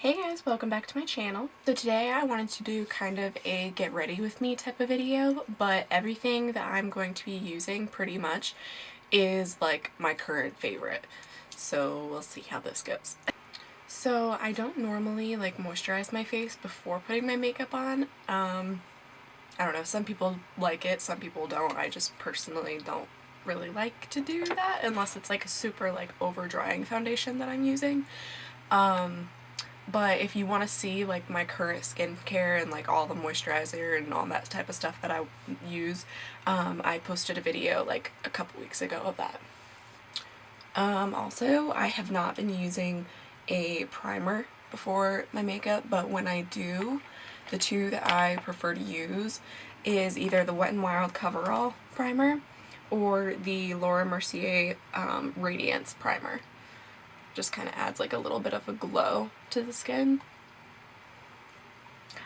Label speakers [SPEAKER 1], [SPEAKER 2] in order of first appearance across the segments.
[SPEAKER 1] Hey guys, welcome back to my channel. So today I wanted to do kind of a get ready with me type of video, but everything that I'm going to be using pretty much is like my current favorite. So we'll see how this goes. So I don't normally like moisturize my face before putting my makeup on. I don't know, some people like it, some people don't. I just personally don't really like to do that unless it's like a super like over drying foundation that I'm using. But if you want to see like my current skincare and like all the moisturizer and all that type of stuff that I use, I posted a video like a couple weeks ago of that. Also, I have not been using a primer before my makeup, but when I do, the two that I prefer to use is either the Wet n Wild Coverall primer or the Mercier Radiance primer. Just kind of adds like a little bit of a glow to the skin.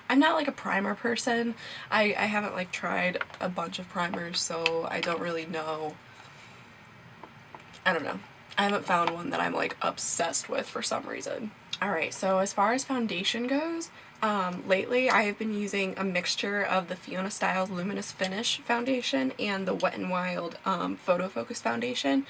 [SPEAKER 1] I'm not like a primer person. I haven't like tried a bunch of primers, so I don't really know. I don't know. I haven't found one that I'm like obsessed with for some reason. Alright, so as far as foundation goes, lately I have been using a mixture of the Fiona Stiles Luminous Finish foundation and the Wet n Wild PhotoFocus foundation.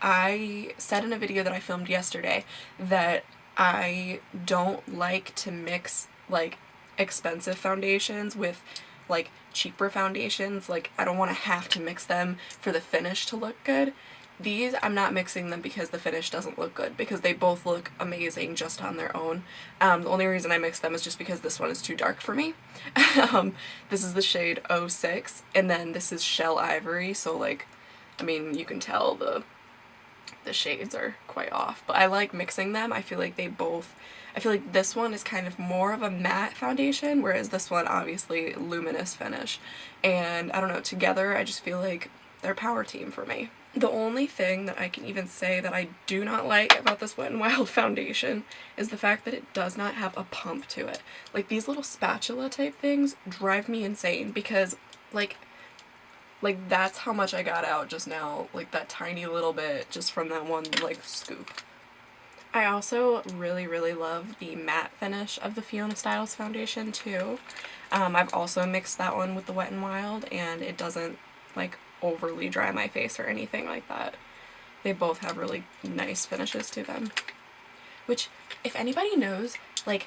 [SPEAKER 1] I said in a video that I filmed yesterday that I don't like to mix like expensive foundations with like cheaper foundations. Like I don't want to have to mix them for the finish to look good. These, I'm not mixing them because the finish doesn't look good, because they both look amazing just on their own. The only reason I mix them is just because this one is too dark for me. This is the shade 06, and then this is Shell Ivory, so like, I mean, you can tell the shades are quite off, but I like mixing them. I feel like this one is kind of more of a matte foundation, whereas this one obviously luminous finish, and I don't know, together I just feel like they're power team for me. The only thing that I can even say that I do not like about this Wet n Wild foundation is the fact that it does not have a pump to it. Like these little spatula type things drive me insane, because like that's how much I got out just now, like that tiny little bit just from that one like scoop. I also really love the matte finish of the Fiona Stiles foundation too. I've also mixed that one with the Wet n Wild, and it doesn't like overly dry my face or anything like that. They both have really nice finishes to them. Which, if anybody knows like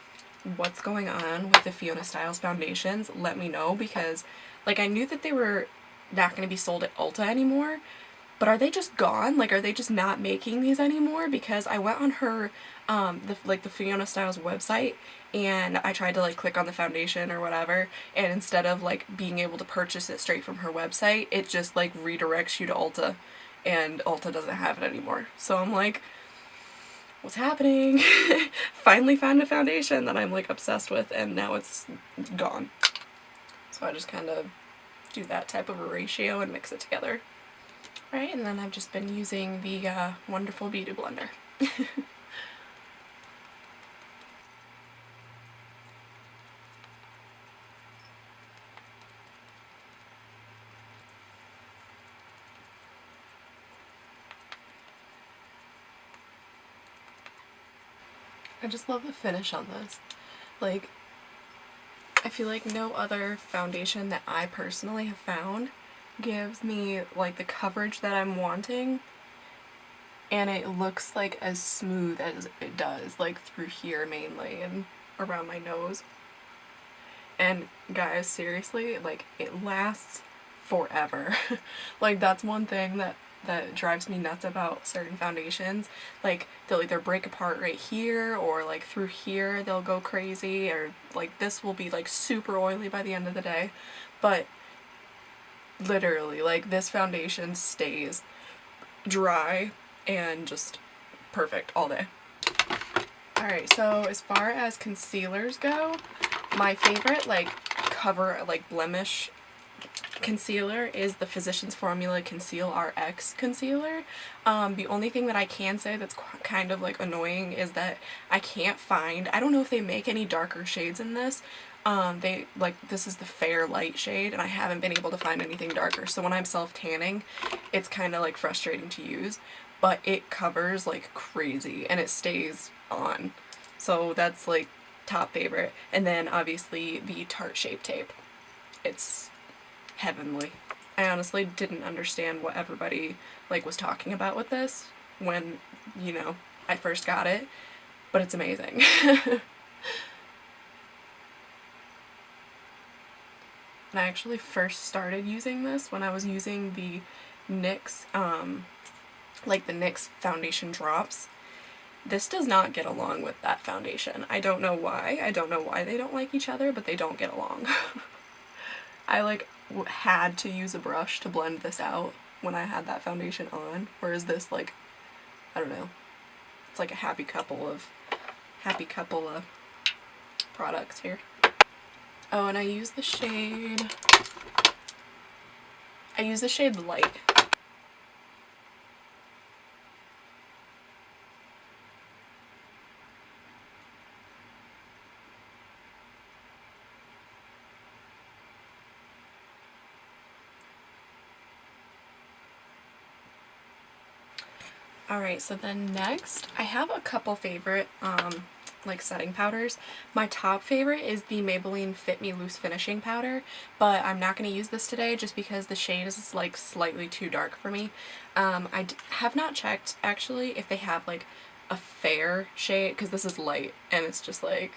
[SPEAKER 1] what's going on with the Fiona Stiles foundations, let me know, because like I knew that they were not going to be sold at Ulta anymore, but are they just gone? Like, are they just not making these anymore? Because I went on her the Fiona Stiles website, and I tried to like click on the foundation or whatever, and instead of like being able to purchase it straight from her website, it just like redirects you to Ulta, and Ulta doesn't have it anymore. So I'm like, what's happening? Finally found a foundation that I'm like obsessed with, and now it's gone. So I just kind of do that type of a ratio and mix it together. Right, and then I've just been using the wonderful beauty blender. I just love the finish on this. Like, I feel like no other foundation that I personally have found gives me like the coverage that I'm wanting, and it looks like as smooth as it does like through here mainly and around my nose. And guys, seriously, like it lasts forever. Like that's one thing that drives me nuts about certain foundations. Like they'll either break apart right here, or like through here they'll go crazy, or like this will be like super oily by the end of the day. But literally, like this foundation stays dry and just perfect all day. Alright, so as far as concealers go, my favorite like blemish concealer is the Physicians Formula ConcealRx concealer. The only thing that I can say that's kind of like annoying is that I can't find, I don't know if they make any darker shades in this. This is the fair light shade, and I haven't been able to find anything darker, so when I'm self-tanning, it's kind of like frustrating to use, but it covers like crazy and it stays on. So that's like top favorite. And then obviously the Tarte Shape Tape. It's heavenly. I honestly didn't understand what everybody like was talking about with this when, you know, I first got it, but it's amazing. And I actually first started using this when I was using the NYX, like the NYX foundation drops. This does not get along with that foundation. I don't know why. I don't know why they don't like each other, but they don't get along. I like had to use a brush to blend this out when I had that foundation on, whereas this, like, I don't know. It's like a happy couple of products here. Oh, and I use the shade Light. Alright, so then next, I have a couple favorite, like setting powders. My top favorite is the Maybelline Fit Me Loose Finishing Powder, but I'm not going to use this today just because the shade is like slightly too dark for me. I have not checked actually if they have like a fair shade, because this is light and it's just like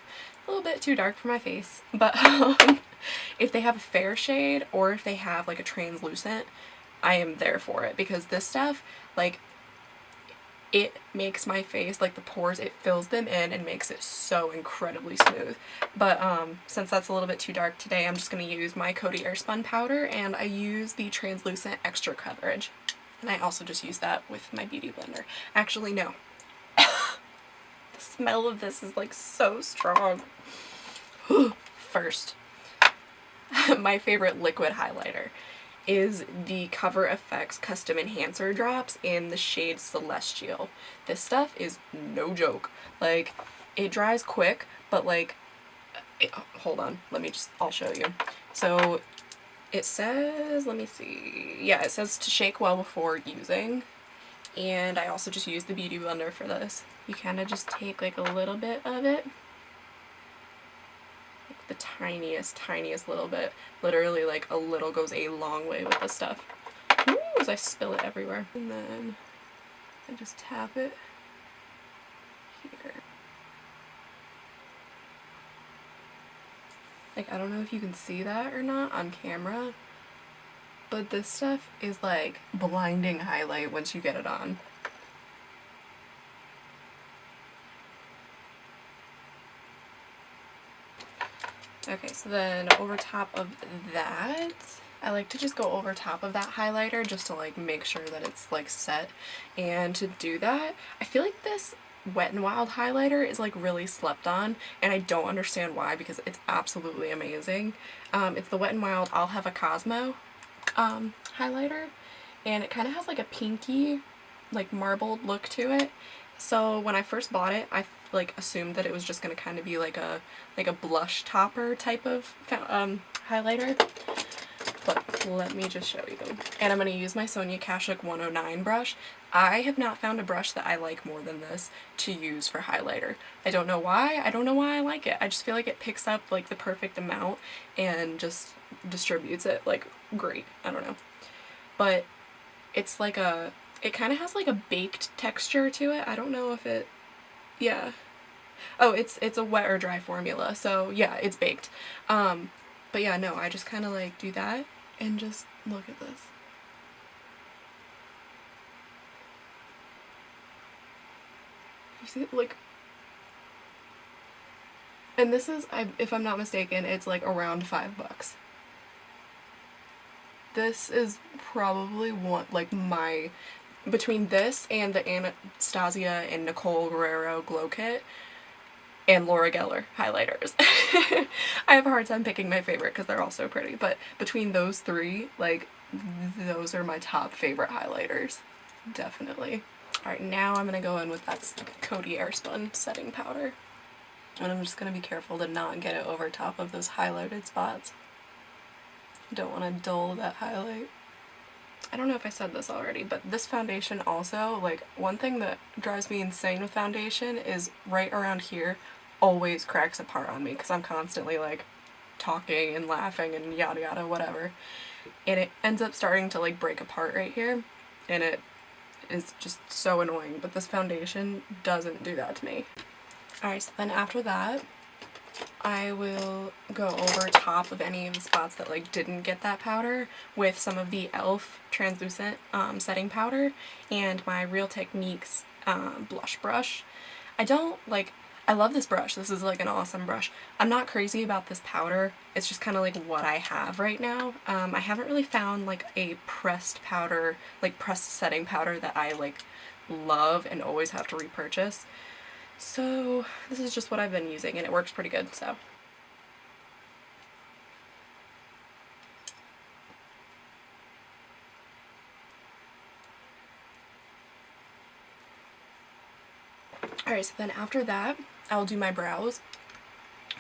[SPEAKER 1] a little bit too dark for my face, but if they have a fair shade or if they have like a translucent, I am there for it, because this stuff, like, it makes my face, like the pores, it fills them in and makes it so incredibly smooth. But since that's a little bit too dark today, I'm just going to use my Coty Airspun powder, and I use the translucent extra coverage. And I also just use that with my beauty blender. Actually, no. The smell of this is like so strong. First, my favorite liquid highlighter is the CoverFX Custom Enhancer Drops in the shade Celestial. This stuff is no joke. Like, it dries quick, but like, hold on, I'll show you. So, it says, let me see, yeah, it says to shake well before using, and I also just use the Beauty Blender for this. You kind of just take like a little bit of it, the tiniest little bit. Literally, like, a little goes a long way with this stuff. Ooh, as I spill it everywhere. And then I just tap it here. Like, I don't know if you can see that or not on camera, but this stuff is like blinding highlight once you get it on. Okay, so then over top of that, I like to just go over top of that highlighter just to like make sure that it's like set. And to do that, I feel like this Wet n Wild highlighter is like really slept on, and I don't understand why, because it's absolutely amazing. It's the Wet n Wild I'll Have a Cosmo highlighter, and it kind of has like a pinky, like marbled look to it. So when I first bought it, I like assumed that it was just gonna kind of be like a blush topper type of highlighter. But let me just show you. And I'm gonna use my Sonia Kashuk 109 brush. I have not found a brush that I like more than this to use for highlighter. I don't know why. I don't know why I like it. I just feel like it picks up like the perfect amount and just distributes it like great. I don't know. But it's like it kind of has like a baked texture to it. I don't know if it, yeah. Oh, it's a wet or dry formula, so yeah, it's baked. But yeah, no, I just kind of like do that and just look at this. You see, like, and this is, if I'm not mistaken, it's like around $5. This is probably one, like my, between this and the Anastasia and Nicole Guerriero Glow Kit and Laura Geller highlighters. I have a hard time picking my favorite because they're all so pretty, but between those three, like, those are my top favorite highlighters. Definitely. Alright, now I'm going to go in with that Coty Airspun setting powder. And I'm just going to be careful to not get it over top of those highlighted spots. Don't want to dull that highlight. I don't know if I said this already, but this foundation also, like, one thing that drives me insane with foundation is right around here always cracks apart on me because I'm constantly, like, talking and laughing and yada yada whatever. And it ends up starting to, like, break apart right here. And it is just so annoying. But this foundation doesn't do that to me. Alright, so then after that, I will go over top of any of the spots that like didn't get that powder with some of the e.l.f. translucent setting powder and my Real Techniques blush brush. I love this brush. This is like an awesome brush. I'm not crazy about this powder. It's just kind of like what I have right now. I haven't really found like a pressed powder, like pressed setting powder that I like love and always have to repurchase. So this is just what I've been using and it works pretty good, so. Alright, so then after that, I'll do my brows.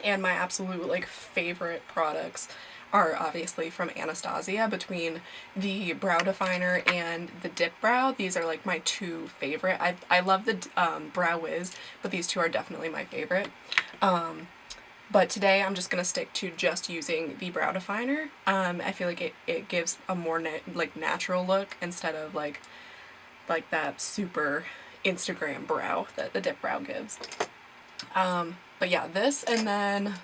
[SPEAKER 1] And my absolute like favorite products are obviously from Anastasia, between the brow definer and the Dipbrow. These are like my two favorite. I love the Brow Wiz, but these two are definitely my favorite. But today I'm just gonna stick to just using the brow definer. I feel like it gives a more natural look instead of like that super Instagram brow that the Dipbrow gives. But yeah, this, and then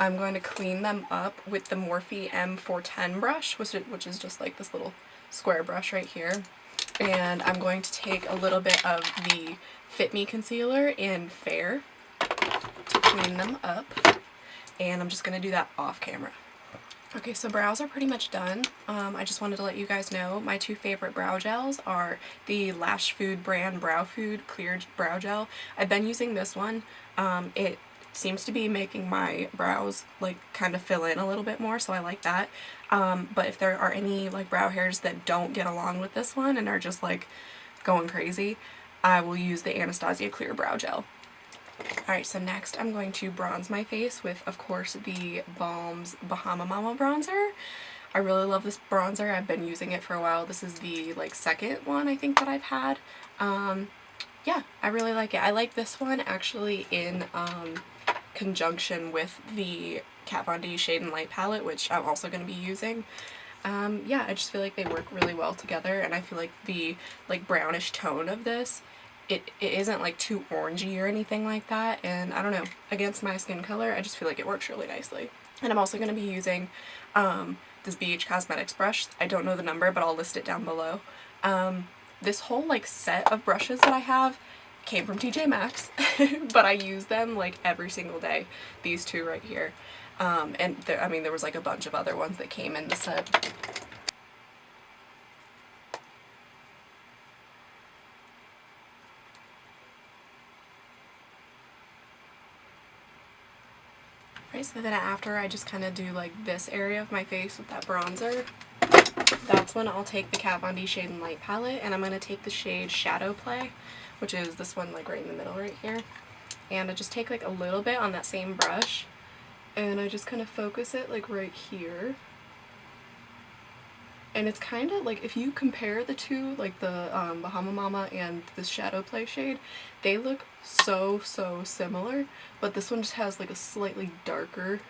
[SPEAKER 1] I'm going to clean them up with the Morphe M410 brush, which is just like this little square brush right here. And I'm going to take a little bit of the Fit Me Concealer in Fair to clean them up. And I'm just going to do that off camera. Okay, so brows are pretty much done. I just wanted to let you guys know my two favorite brow gels are the Lashfood brand Browfood Clear Brow Gel. I've been using this one. It seems to be making my brows like kind of fill in a little bit more, so I like that. But if there are any like brow hairs that don't get along with this one and are just like going crazy, I will use the Anastasia Clear Brow Gel. Alright, so next I'm going to bronze my face with, of course, the Balm's Bahama Mama bronzer. I really love this bronzer. I've been using it for a while. This is the like second one I think that I've had. Yeah, I really like it. I like this one actually in conjunction with the Kat Von D Shade and Light palette, which I'm also going to be using. Yeah, I just feel like they work really well together, and I feel like the like brownish tone of this, it isn't like too orangey or anything like that, and I don't know, against my skin color, I just feel like it works really nicely. And I'm also going to be using this BH Cosmetics brush. I don't know the number, but I'll list it down below. This whole like set of brushes that I have came from TJ Maxx, but I use them like every single day. These two right here. And I mean, there was like a bunch of other ones that came in the set. Right, so then after I just kind of do like this area of my face with that bronzer, that's when I'll take the Kat Von D Shade and Light palette, and I'm going to take the shade Shadow Play, which is this one like right in the middle right here. And I just take like a little bit on that same brush, and I just kind of focus it like right here. And it's kind of like, if you compare the two, like the Bahama Mama and this Shadow Play shade, they look so similar, but this one just has like a slightly darker,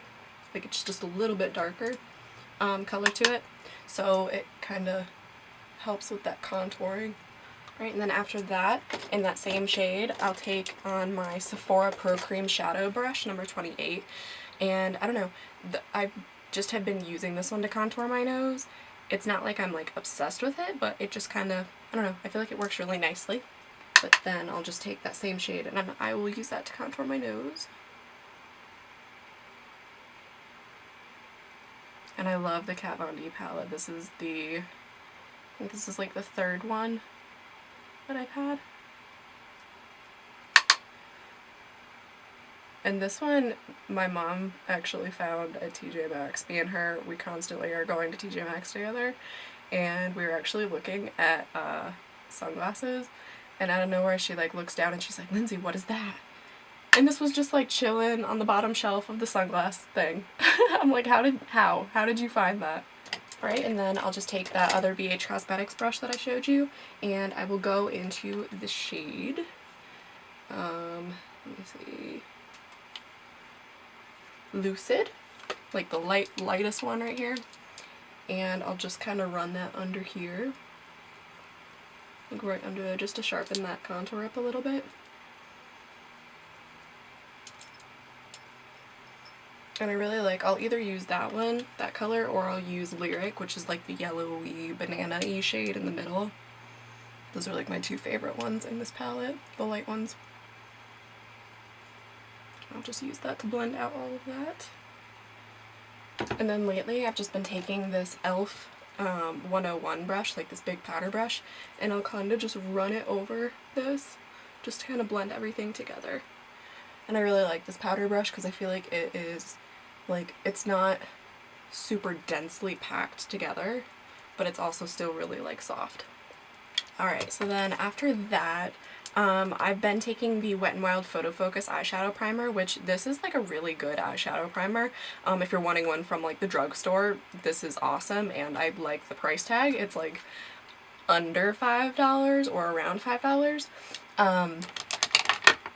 [SPEAKER 1] like it's just a little bit darker color to it, so it kind of helps with that contouring. Right, and then after that, in that same shade, I'll take on my Sephora Pro Cream Shadow Brush, number 28, and I don't know, I just have been using this one to contour my nose. It's not like I'm like obsessed with it, but it just kind of, I don't know, I feel like it works really nicely. But then I'll just take that same shade and I will use that to contour my nose. And I love the Kat Von D palette. This is the, I think this is like the third one that I've had. And this one, my mom actually found at TJ Maxx. Me and her, we constantly are going to TJ Maxx together, and we were actually looking at sunglasses, and out of nowhere she like looks down and she's like, "Lindsay, what is that?" And this was just like chilling on the bottom shelf of the sunglass thing. I'm like, how did you find that? Alright, and then I'll just take that other BH Cosmetics brush that I showed you, and I will go into the shade, let me see, Lucid, like the lightest one right here, and I'll just kind of run that under here, like right under there, just to sharpen that contour up a little bit. And I really like, I'll either use that one, that color, or I'll use Lyric, which is like the yellowy, banana-y shade in the middle. Those are like my two favorite ones in this palette, the light ones. I'll just use that to blend out all of that. And then lately I've just been taking this e.l.f. 101 brush, like this big powder brush, and I'll kind of just run it over this, just to kind of blend everything together. And I really like this powder brush because I feel like it is, like, it's not super densely packed together, but it's also still really, like, soft. Alright, so then after that, I've been taking the Wet n Wild PhotoFocus eyeshadow primer, which this is like a really good eyeshadow primer. If you're wanting one from like the drugstore, this is awesome, and I like the price tag. It's like under $5 or around $5.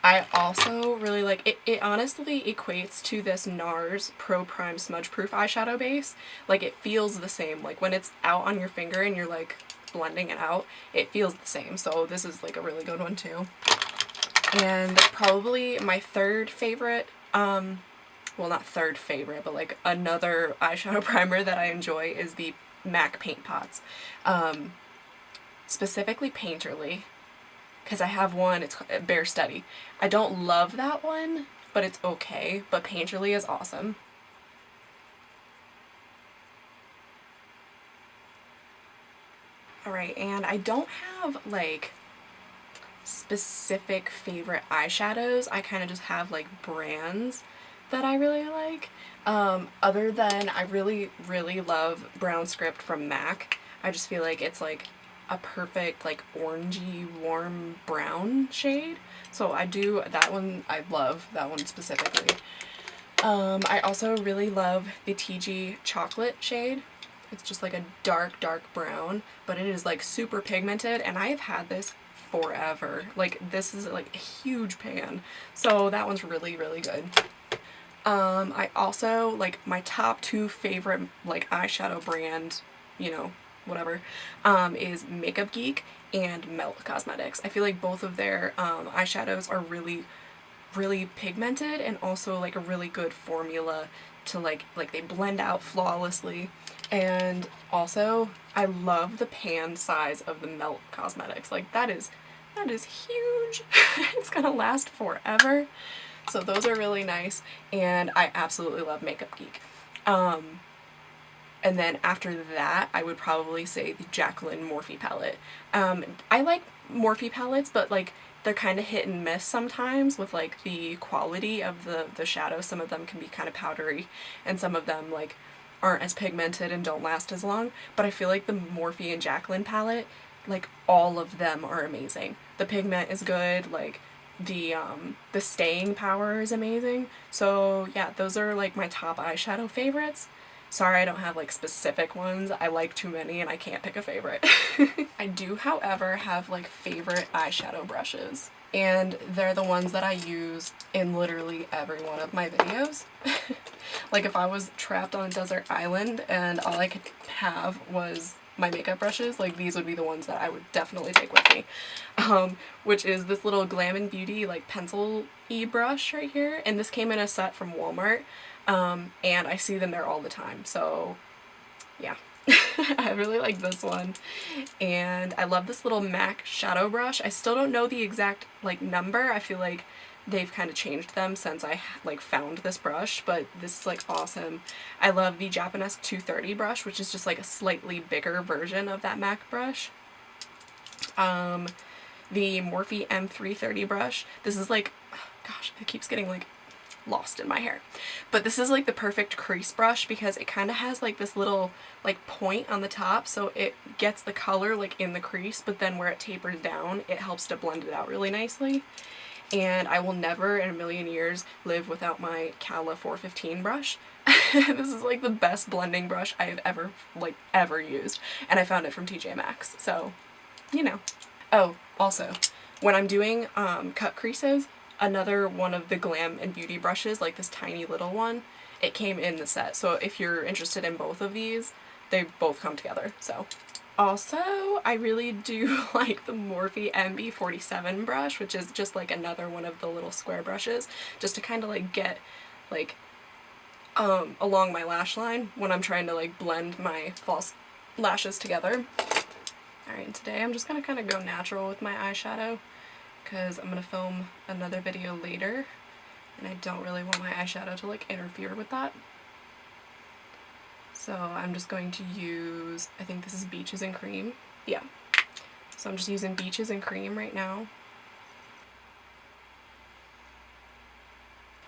[SPEAKER 1] I also really like it. It honestly equates to this NARS Pro Prime Smudge Proof eyeshadow base. Like, it feels the same. Like, when it's out on your finger and you're like blending it out, it feels the same. So this is like a really good one too. And probably my third favorite, well, not third favorite, but like another eyeshadow primer that I enjoy is the MAC Paint Pots. Specifically Painterly, because I have one, it's Bare Study. I don't love that one, but it's okay, but Painterly is awesome. Alright, and I don't have like specific favorite eyeshadows. I kind of just have like brands that I really like. Other than I really love Brown Script from MAC. I just feel like it's like a perfect like orangey warm brown shade. So I do that one. I love that one specifically. I also really love the TG Chocolate shade. It's just like a dark brown, but it is like super pigmented, and I have had this forever. Like, this is like a huge pan, so that one's really good. I also, like, my top two favorite like eyeshadow brand, you know, whatever, is Makeup Geek and Melt Cosmetics. I feel like both of their eyeshadows are really pigmented, and also like a really good formula to like they blend out flawlessly. And also I love the pan size of the Melt Cosmetics. Like, that is huge. It's gonna last forever. So those are really nice, and I absolutely love Makeup Geek. And then after that, I would probably say the Jaclyn Morphe palette. I like Morphe palettes, but like they're kind of hit and miss sometimes with like the quality of the shadows. Some of them can be kind of powdery, and some of them like aren't as pigmented and don't last as long. But I feel like the Morphe and Jaclyn palette, like, all of them are amazing. The pigment is good, like the staying power is amazing. So yeah, those are like my top eyeshadow favorites. Sorry, I don't have like specific ones. I like too many and I can't pick a favorite. I do, however, have like favorite eyeshadow brushes, and they're the ones that I use in literally every one of my videos. Like, if I was trapped on a desert island and all I could have was my makeup brushes, like, these would be the ones that I would definitely take with me. Which is this little Glam & Beauty like pencil-y brush right here, and this came in a set from Walmart. And I see them there all the time, so yeah. I really like this one. And I love this little MAC shadow brush. I still don't know the exact like number. I feel like they've kind of changed them since I like found this brush, but this is like awesome. I love the Japanese 230 brush, which is just like a slightly bigger version of that MAC brush. The Morphe M330 brush. This is like, gosh, it keeps getting like lost in my hair, but this is like the perfect crease brush because it kind of has like this little like point on the top, so it gets the color like in the crease, but then where it tapers down, it helps to blend it out really nicely. And I will never in a million years live without my Cala 415 brush. This is like the best blending brush I've ever used, and I found it from TJ Maxx, so you know. Oh, also, when I'm doing cut creases, another one of the Glam and Beauty brushes, like this tiny little one, it came in the set, so if you're interested in both of these, they both come together. So also, I really do like the Morphe MB47 brush, which is just like another one of the little square brushes, just to kind of like get like along my lash line when I'm trying to like blend my false lashes together. Alright, today I'm just going to kind of go natural with my eyeshadow because I'm going to film another video later and I don't really want my eyeshadow to like interfere with that. So I'm just going to use, I think this is Beaches and Cream. Yeah. So I'm just using Beaches and Cream right now.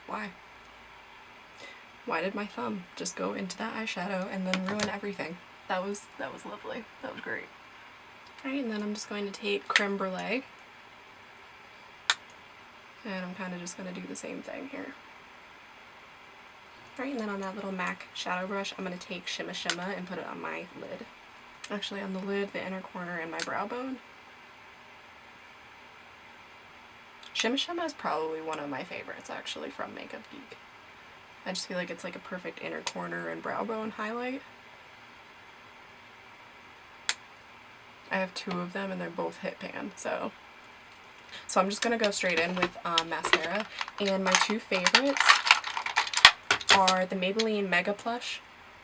[SPEAKER 1] Why? Why did my thumb just go into that eyeshadow and then ruin everything? That was lovely. That was great. Alright, and then I'm just going to take Creme Brulee. And I'm kind of just going to do the same thing here. Alright, and then on that little MAC shadow brush, I'm going to take Shimma Shimma and put it on my lid. Actually, on the lid, the inner corner, and my brow bone. Shimma Shimma is probably one of my favorites, actually, from Makeup Geek. I just feel like it's like a perfect inner corner and brow bone highlight. I have two of them and they're both hit pan, so I'm just going to go straight in with mascara. And my two favorites are the Maybelline Mega Plush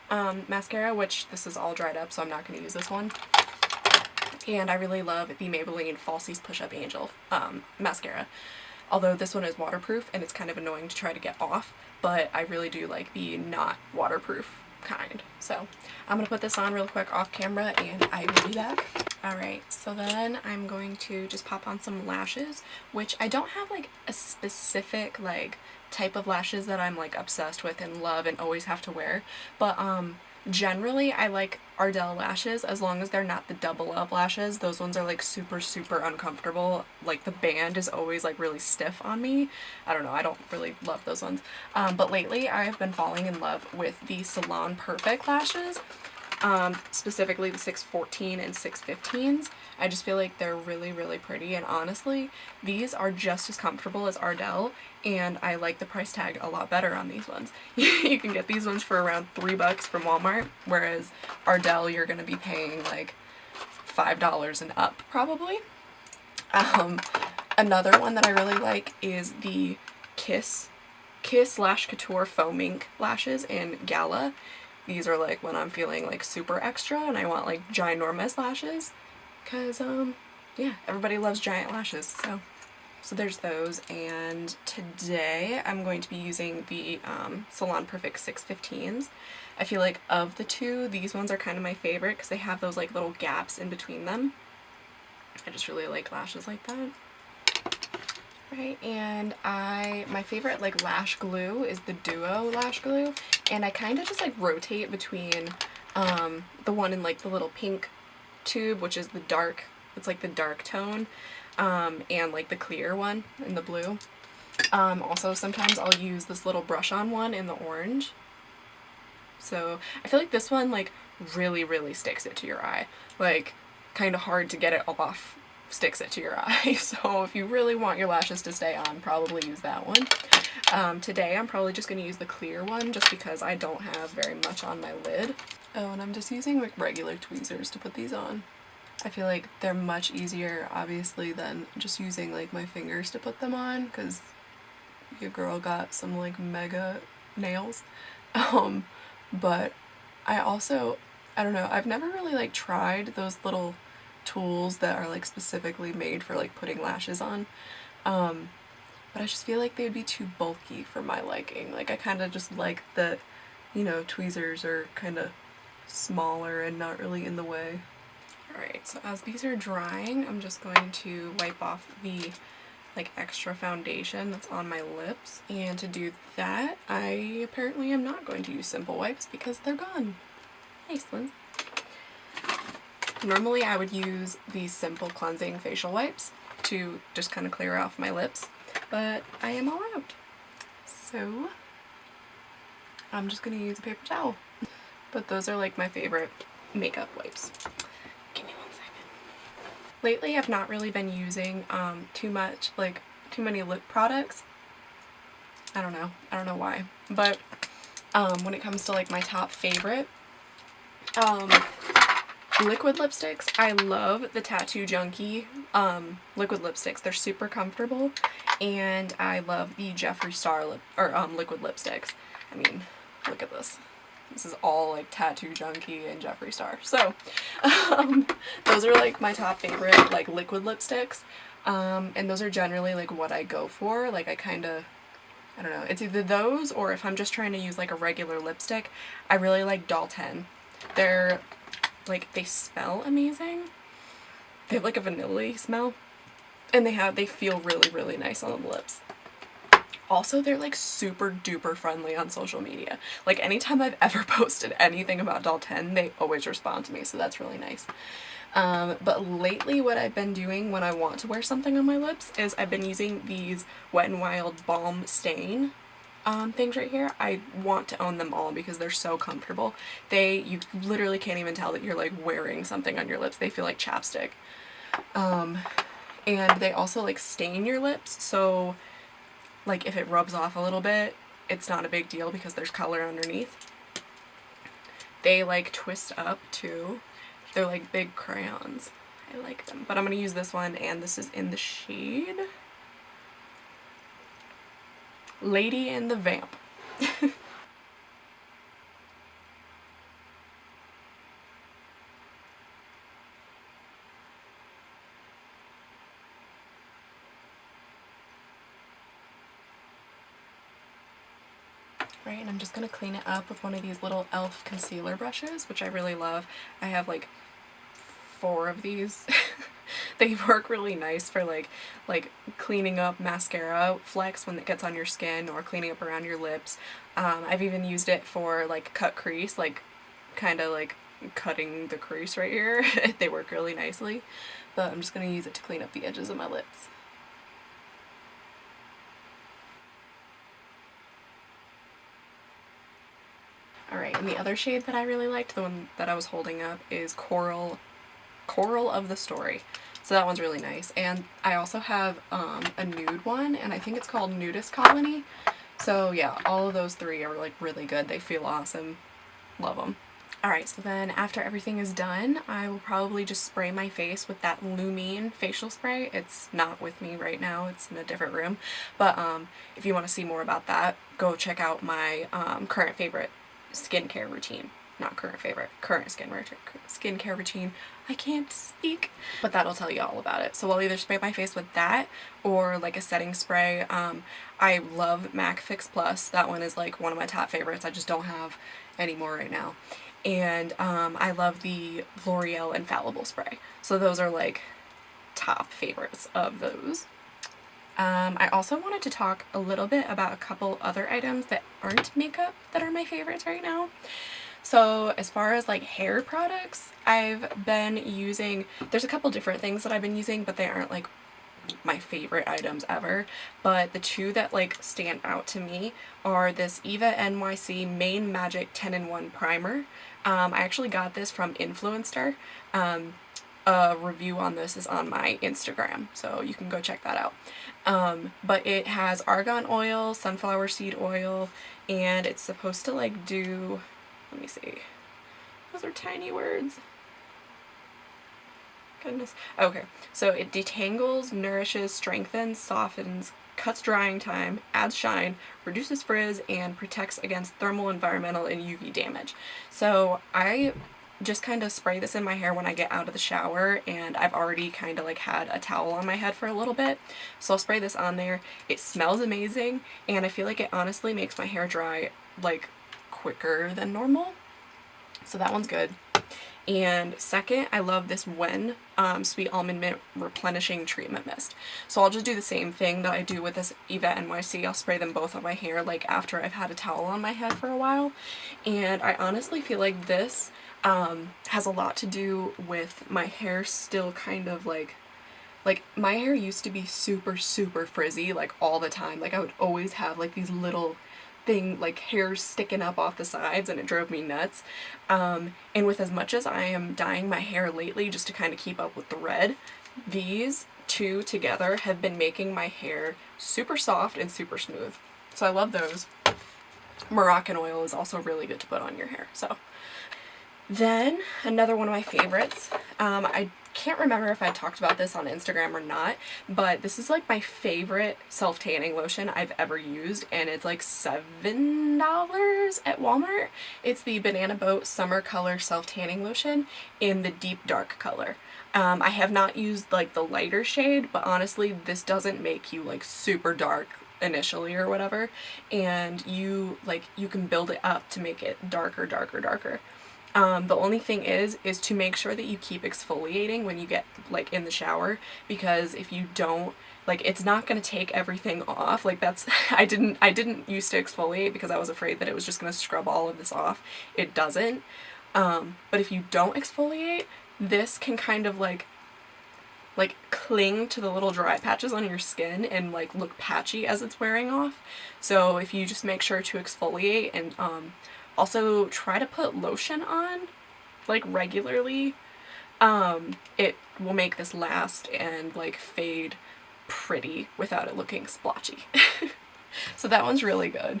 [SPEAKER 1] mascara, which this is all dried up, so I'm not going to use this one. And I really love the Maybelline Falsies Push Up Angel mascara. Although this one is waterproof and it's kind of annoying to try to get off, but I really do like the not waterproof kind. So I'm going to put this on real quick off camera and I will be back. Alright, so then I'm going to just pop on some lashes, which I don't have like a specific like type of lashes that I'm like obsessed with and love and always have to wear, but generally I like Ardell lashes as long as they're not the double up lashes. Those ones are like super uncomfortable. Like the band is always like really stiff on me. I don't know, I don't really love those ones. But lately I've been falling in love with the Salon Perfect lashes. Specifically the 614 and 615s. I just feel like they're really pretty, and honestly these are just as comfortable as Ardell, and I like the price tag a lot better on these ones. You can get these ones for around $3 from Walmart, whereas Ardell you're gonna be paying like $5 and up probably. Another one that I really like is the Kiss Lash Couture Faux Mink lashes in Gala. These are like when I'm feeling like super extra and I want like ginormous lashes, because yeah, everybody loves giant lashes, so there's those. And today I'm going to be using the Salon Perfect 615s. I feel like of the two, these ones are kind of my favorite because they have those like little gaps in between them. I just really like lashes like that. Right, and my favorite like lash glue is the Duo lash glue, and I kind of just like rotate between the one in like the little pink tube, which is the dark, it's like the dark tone, and like the clear one in the blue. Also sometimes I'll use this little brush on one in the orange. So I feel like this one like really sticks it to your eye, like kind of hard to get it off. Sticks it to your eye. So if you really want your lashes to stay on, probably use that one. Today I'm probably just going to use the clear one just because I don't have very much on my lid. Oh, and I'm just using like regular tweezers to put these on. I feel like they're much easier obviously than just using like my fingers to put them on, because your girl got some like mega nails. But I don't know, I've never really like tried those little tools that are like specifically made for like putting lashes on, but I just feel like they would be too bulky for my liking. Like I kind of just like that, you know, tweezers are kind of smaller and not really in the way. Alright, so as these are drying, I'm just going to wipe off the like extra foundation that's on my lips, and to do that I apparently am not going to use Simple Wipes because they're gone. Nice one. Normally I would use these simple cleansing facial wipes to just kind of clear off my lips, but I am all out. So I'm just gonna use a paper towel. But those are like my favorite makeup wipes. Give me 1 second. Lately I've not really been using too many lip products. I don't know why. But when it comes to like my top favorite liquid lipsticks, I love the Tattoo Junkie liquid lipsticks. They're super comfortable, and I love the Jeffree Star liquid lipsticks. I mean, look at this. This is all like Tattoo Junkie and Jeffree Star. So those are like my top favorite like liquid lipsticks, and those are generally like what I go for. Like I don't know, it's either those, or if I'm just trying to use like a regular lipstick, I really like Doll 10. They're like, they smell amazing. They have like a vanilla smell, and they feel really, really nice on the lips. Also, they're like super duper friendly on social media. Like anytime I've ever posted anything about Doll 10, they always respond to me, so that's really nice. But lately what I've been doing when I want to wear something on my lips is I've been using these Wet n Wild Balm Stain things right here. I want to own them all because they're so comfortable. You literally can't even tell that you're like wearing something on your lips. They feel like chapstick. And they also like stain your lips, so like if it rubs off a little bit, it's not a big deal because there's color underneath. They like twist up too. They're like big crayons. I like them. But I'm going to use this one, and this is in the shade Lady and the Vamp. Right, and I'm just going to clean it up with one of these little e.l.f. concealer brushes, which I really love. I have like 4 of these. They work really nice for like cleaning up mascara flecks when it gets on your skin, or cleaning up around your lips. I've even used it for like cut crease, like kind of like cutting the crease right here. They work really nicely, but I'm just going to use it to clean up the edges of my lips. Alright, and the other shade that I really liked, the one that I was holding up, is Coral of the Story. So that one's really nice. And I also have a nude one, and I think it's called Nudist Colony. So yeah, all of those 3 are like really good. They feel awesome. Love them. Alright, so then after everything is done, I will probably just spray my face with that Luminous facial spray. It's not with me right now, it's in a different room. But if you want to see more about that, go check out my current favorite skincare routine. Not current favorite, current skincare routine. I can't speak, but that'll tell you all about it. So I'll either spray my face with that or like a setting spray. I love MAC Fix Plus. That one is like one of my top favorites. I just don't have any more right now. And I love the L'Oreal Infallible Spray. So those are like top favorites of those. I also wanted to talk a little bit about a couple other items that aren't makeup that are my favorites right now. So as far as like hair products, I've been using, there's a couple different things that I've been using, but they aren't like my favorite items ever. But the 2 that like stand out to me are this Eva NYC Main Magic 10-in-1 Primer. I actually got this from Influencer. A review on this is on my Instagram, so you can go check that out. But it has argan oil, sunflower seed oil, and it's supposed to like do, let me see, those are tiny words. Goodness. Okay, so it detangles, nourishes, strengthens, softens, cuts drying time, adds shine, reduces frizz, and protects against thermal, environmental, and UV damage. So I just kind of spray this in my hair when I get out of the shower, and I've already kind of like had a towel on my head for a little bit, so I'll spray this on there. It smells amazing, and I feel like it honestly makes my hair dry like quicker than normal, so that one's good. And second, I love this Wen Sweet Almond Mint Replenishing Treatment Mist. So I'll just do the same thing that I do with this Eva NYC. I'll spray them both on my hair like after I've had a towel on my head for a while. And I honestly feel like this has a lot to do with my hair still kind of like my hair used to be super frizzy like all the time. Like I would always have like these little thing, like hairs sticking up off the sides, and it drove me nuts. And with as much as I am dyeing my hair lately just to kind of keep up with the red, these two together have been making my hair super soft and super smooth. So I love those. Moroccan oil is also really good to put on your hair. So then another one of my favorites, I can't remember if I talked about this on Instagram or not, but this is like my favorite self-tanning lotion I've ever used, and it's like $7 at Walmart. It's the Banana Boat Summer Color Self-Tanning Lotion in the deep dark color. I have not used like the lighter shade, but honestly this doesn't make you like super dark initially or whatever, and you can build it up to make it darker. The only thing is to make sure that you keep exfoliating when you get like in the shower, because if you don't, like, it's not going to take everything off. Like, that's I didn't used to exfoliate because I was afraid that it was just going to scrub all of this off. It doesn't. But if you don't exfoliate, this can kind of like cling to the little dry patches on your skin and like look patchy as it's wearing off. So if you just make sure to exfoliate, and also try to put lotion on like regularly, it will make this last and like fade pretty without it looking splotchy. So that one's really good.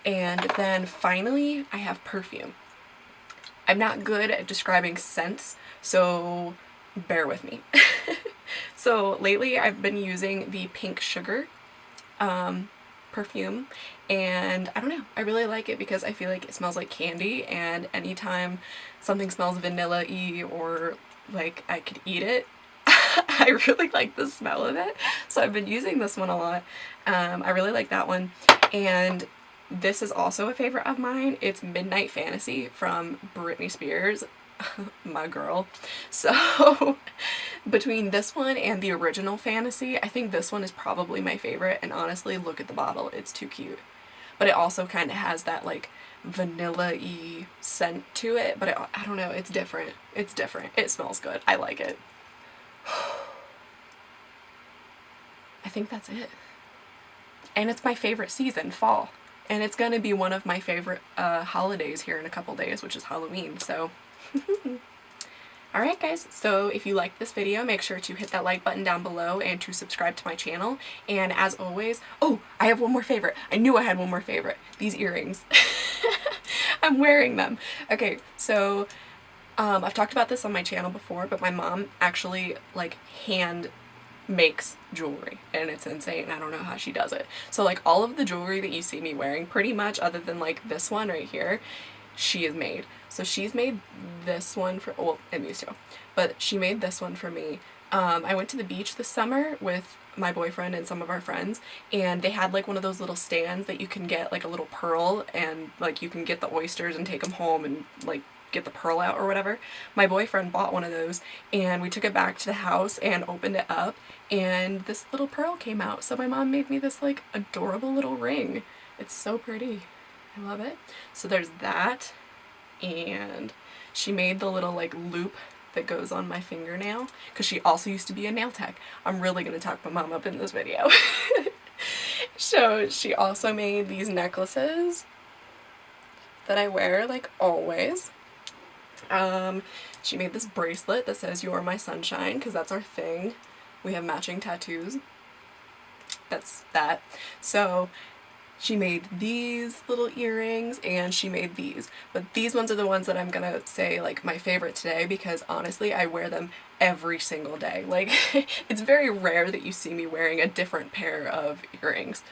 [SPEAKER 1] And then finally I have perfume. I'm not good at describing scents, so bear with me. So lately I've been using the Pink Sugar perfume, and I don't know, I really like it because I feel like it smells like candy, and anytime something smells vanilla-y or like I could eat it, I really like the smell of it. So I've been using this one a lot. I really like that one. And this is also a favorite of mine. It's Midnight Fantasy from Britney Spears, my girl. So between this one and the original Fantasy, I think this one is probably my favorite, and honestly, look at the bottle, it's too cute. But it also kind of has that like vanilla-y scent to it, but I don't know, it's different. It's different. It smells good. I like it. I think that's it. And it's my favorite season, fall. And it's gonna be one of my favorite holidays here in a couple days, which is Halloween, so. Alright guys, so if you liked this video, make sure to hit that like button down below and to subscribe to my channel. And as always, oh, I have one more favorite. I knew I had one more favorite. These earrings. I'm wearing them. Okay, so I've talked about this on my channel before, but my mom actually like hand makes jewelry, and it's insane. I don't know how she does it. So like all of the jewelry that you see me wearing, pretty much, other than like this one right here, she has made. So she's made this one for, well, and these two, but she made this one for me. I went to the beach this summer with my boyfriend and some of our friends, and they had like one of those little stands that you can get like a little pearl, and like you can get the oysters and take them home and like get the pearl out or whatever. My boyfriend bought one of those, and we took it back to the house and opened it up, and this little pearl came out. So my mom made me this like adorable little ring. It's so pretty. I love it. So there's that, and she made the little like loop that goes on my fingernail, because she also used to be a nail tech. I'm really gonna talk my mom up in this video. So she also made these necklaces that I wear like always. She made this bracelet that says "You're my sunshine," because that's our thing. We have matching tattoos. That's that. So she made these little earrings, and she made these. But these ones are the ones that I'm gonna say like my favorite today, because honestly I wear them every single day. Like it's very rare that you see me wearing a different pair of earrings.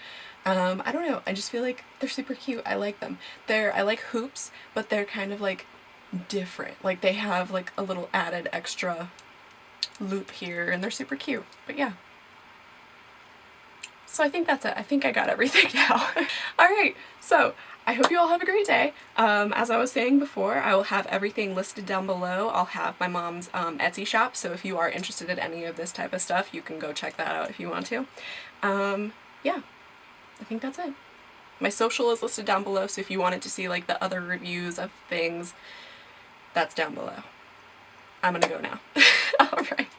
[SPEAKER 1] I don't know, I just feel like they're super cute. I like them. I like hoops, but they're kind of like different. Like they have like a little added extra loop here, and they're super cute. But yeah. So I think that's it. I think I got everything now. Alright, so I hope you all have a great day. As I was saying before, I will have everything listed down below. I'll have my mom's Etsy shop, so if you are interested in any of this type of stuff, you can go check that out if you want to. Yeah, I think that's it. My social is listed down below, so if you wanted to see like the other reviews of things, that's down below. I'm gonna go now. Alright.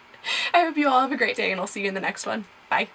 [SPEAKER 1] I hope you all have a great day, and I'll see you in the next one. Bye.